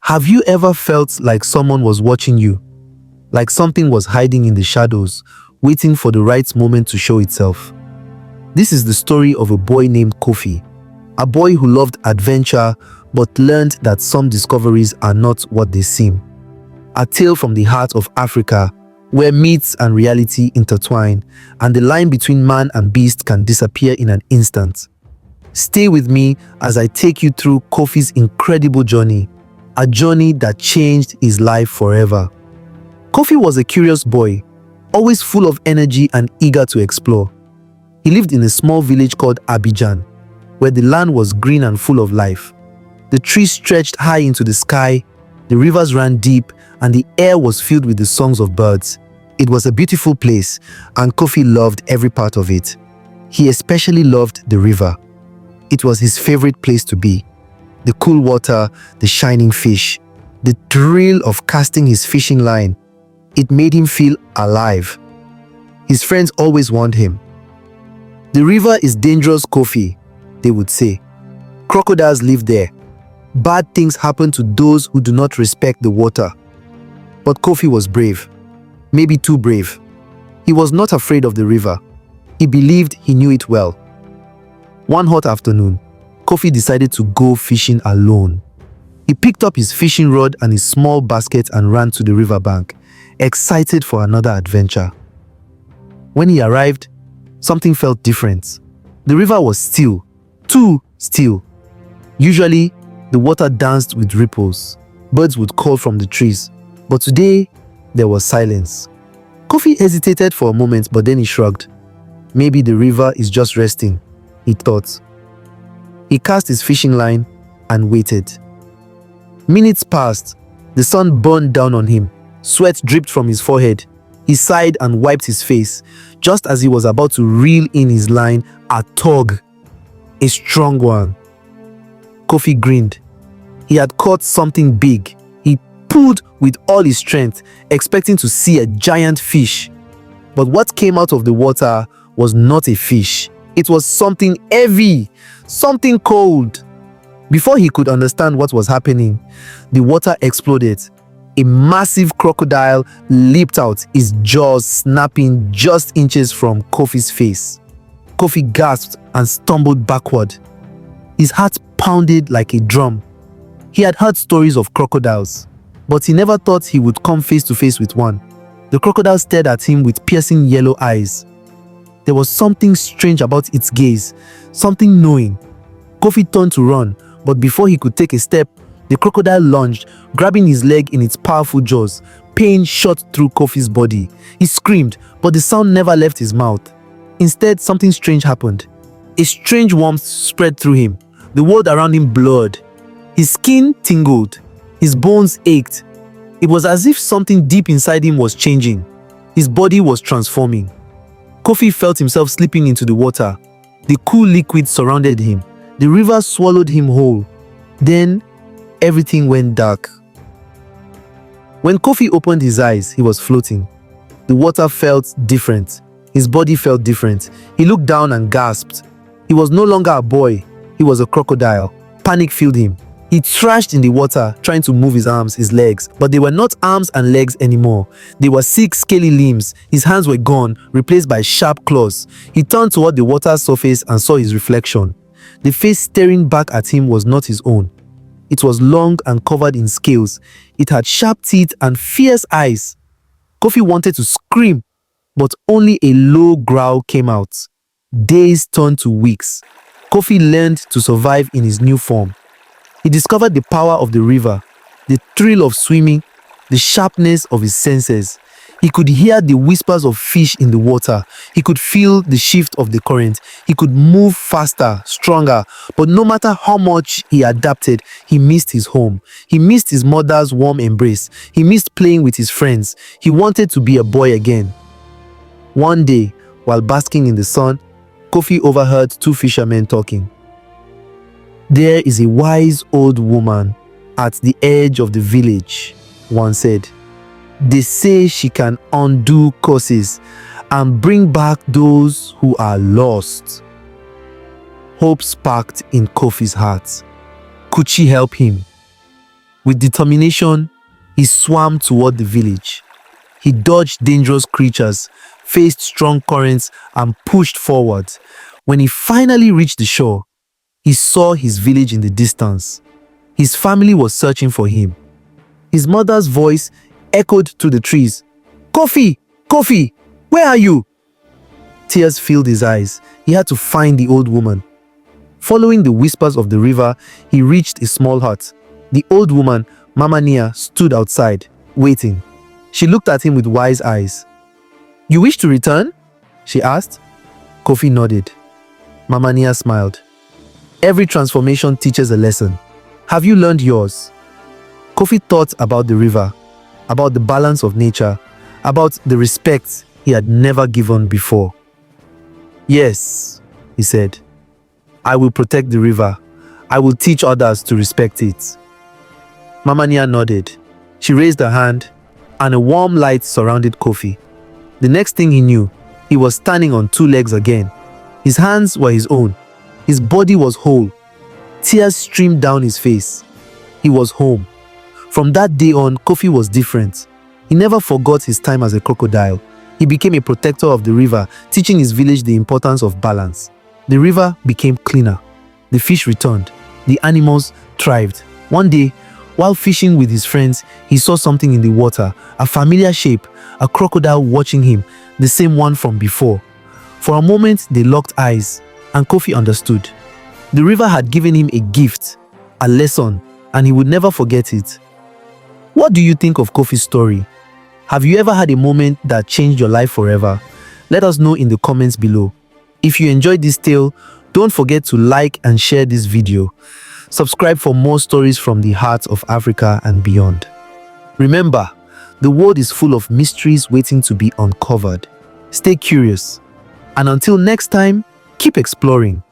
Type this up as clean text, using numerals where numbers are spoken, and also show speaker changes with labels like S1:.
S1: Have you ever felt like someone was watching you? Like something was hiding in the shadows, waiting for the right moment to show itself? This is the story of a boy named Kofi, a boy who loved adventure but learned that some discoveries are not what they seem. A tale from the heart of Africa, where myths and reality intertwine, and the line between man and beast can disappear in an instant. Stay with me as I take you through Kofi's incredible journey, a journey that changed his life forever. Kofi was a curious boy, always full of energy and eager to explore. He lived in a small village called Abidjan, where the land was green and full of life. The trees stretched high into the sky, the rivers ran deep, and the air was filled with the songs of birds. It was a beautiful place, and Kofi loved every part of it. He especially loved the river. It was his favorite place to be. The cool water, the shining fish, the thrill of casting his fishing line. It made him feel alive. His friends always warned him. "The river is dangerous, Kofi," they would say. "Crocodiles live there. Bad things happen to those who do not respect the water." But Kofi was brave. Maybe too brave. He was not afraid of the river. He believed he knew it well. One hot afternoon, Kofi decided to go fishing alone. He picked up his fishing rod and his small basket and ran to the riverbank, excited for another adventure. When he arrived, something felt different. The river was still, too still. Usually, the water danced with ripples. Birds would call from the trees. But today, there was silence. Kofi hesitated for a moment, but then he shrugged. Maybe the river is just resting, he thought. He cast his fishing line and waited. Minutes passed. The sun burned down on him. Sweat dripped from his forehead. He sighed and wiped his face. Just as he was about to reel in his line, a tug, a strong one. Kofi grinned. He had caught something big. He pulled with all his strength, expecting to see a giant fish. But what came out of the water was not a fish. It was something heavy, something cold. Before he could understand what was happening, the water exploded. A massive crocodile leaped out, his jaws snapping just inches from Kofi's face. Kofi gasped and stumbled backward. His heart pounded like a drum. He had heard stories of crocodiles, but he never thought he would come face to face with one. The crocodile stared at him with piercing yellow eyes. There was something strange about its gaze, something knowing. Kofi turned to run, but before he could take a step, the crocodile lunged, grabbing his leg in its powerful jaws. Pain shot through Kofi's body. He screamed, but the sound never left his mouth. Instead, something strange happened. A strange warmth spread through him. The world around him blurred. His skin tingled. His bones ached. It was as if something deep inside him was changing. His body was transforming. Kofi felt himself slipping into the water. The cool liquid surrounded him. The river swallowed him whole. Then, everything went dark. When Kofi opened his eyes, he was floating. The water felt different. His body felt different. He looked down and gasped. He was no longer a boy. He was a crocodile. Panic filled him. He thrashed in the water, trying to move his arms, his legs, but they were not arms and legs anymore. They were 6 scaly limbs. His hands were gone, replaced by sharp claws. He turned toward the water's surface and saw his reflection. The face staring back at him was not his own. It was long and covered in scales. It had sharp teeth and fierce eyes. Kofi wanted to scream, but only a low growl came out. Days turned to weeks. Kofi learned to survive in his new form. He discovered the power of the river, the thrill of swimming, the sharpness of his senses. He could hear the whispers of fish in the water. He could feel the shift of the current. He could move faster, stronger. But no matter how much he adapted, he missed his home. He missed his mother's warm embrace. He missed playing with his friends. He wanted to be a boy again. One day, while basking in the sun, Kofi overheard 2 fishermen talking. "There is a wise old woman at the edge of the village," one said. "They say she can undo curses and bring back those who are lost." Hope sparked in Kofi's heart. Could she help him? With determination, he swam toward the village. He dodged dangerous creatures, faced strong currents, and pushed forward. When he finally reached the shore, he saw his village in the distance. His family was searching for him. His mother's voice echoed through the trees. "Kofi! Kofi! Where are you?" Tears filled his eyes. He had to find the old woman. Following the whispers of the river, he reached a small hut. The old woman, Mama Nia, stood outside, waiting. She looked at him with wise eyes. "You wish to return?" she asked. Kofi nodded. Mama Nia smiled. "Every transformation teaches a lesson. Have you learned yours?" Kofi thought about the river, about the balance of nature, about the respect he had never given before. "Yes," he said. "I will protect the river. I will teach others to respect it." Mama Nia nodded. She raised her hand, and a warm light surrounded Kofi. The next thing he knew, he was standing on two legs again. His hands were his own. His body was whole. Tears streamed down his face. He was home. From that day on, Kofi was different. He never forgot his time as a crocodile. He became a protector of the river, teaching his village the importance of balance. The river became cleaner. The fish returned. The animals thrived. One day, while fishing with his friends, he saw something in the water, a familiar shape, a crocodile watching him, the same one from before. For a moment, they locked eyes, and Kofi understood. The river had given him a gift, a lesson, and he would never forget it. What do you think of Kofi's story? Have you ever had a moment that changed your life forever? Let us know in the comments below. If you enjoyed this tale, don't forget to like and share this video. Subscribe for more stories from the heart of Africa and beyond. Remember, the world is full of mysteries waiting to be uncovered. Stay curious. And until next time, keep exploring.